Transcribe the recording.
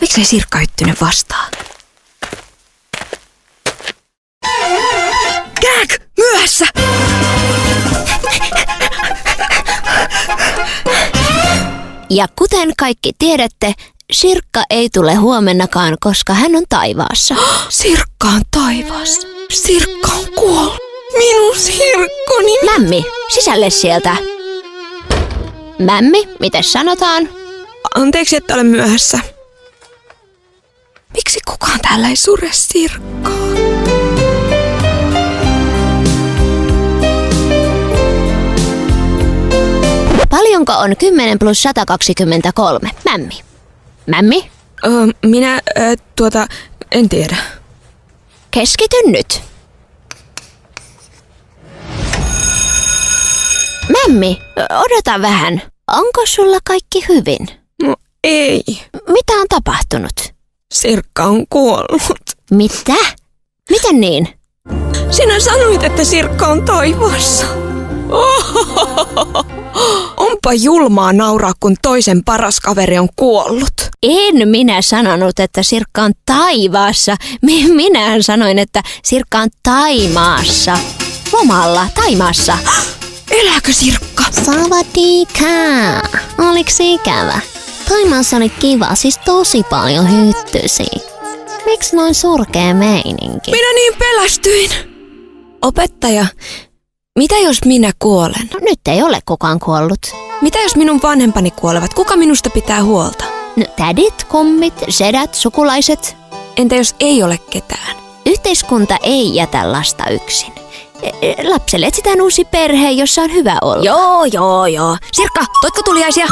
Miksei Sirkka Hyttynen vastaa? Kääk! Myöhässä! Ja kuten kaikki tiedätte, Sirkka ei tule huomennakaan, koska hän on taivaassa. Sirkka on taivaassa. Sirkka on kuollut. Minun Sirkkoni. Mämmi, sisälle sieltä. Mämmi, mites sanotaan? Anteeksi, että olen myöhässä. Miksi kukaan täällä ei sure Sirkkaa? Paljonko on 10 plus 123? Mämmi. Mämmi? Minä, en tiedä. Keskity nyt. Mämmi, odota vähän. Onko sulla kaikki hyvin? No ei. Mitä on tapahtunut? Sirkka on kuollut. Mitä? Miten niin? Sinä sanoit, että Sirkka on taivaassa. Onpa julmaa nauraa, kun toisen paras kaveri on kuollut. En minä sanonut, että Sirkka on taivaassa. Minähän sanoin, että Sirkka on Taimaassa. Lomalla Taimaassa. Elääkö Sirkka? Savadika! Oliks ikävä? Taimaassa oli kiva, siis tosi paljon hyttysiä. Miksi noin surkea meininki? Minä niin pelästyin. Opettaja, mitä jos minä kuolen? No, nyt ei ole kukaan kuollut. Mitä jos minun vanhempani kuolevat? Kuka minusta pitää huolta? No, tädit, kommit, sedät, sukulaiset. Entä jos ei ole ketään? Yhteiskunta ei jätä lasta yksin. Lapselle etsitään uusi perhe, jossa on hyvä olla. Joo. Sirkka, toitko tuliaisia?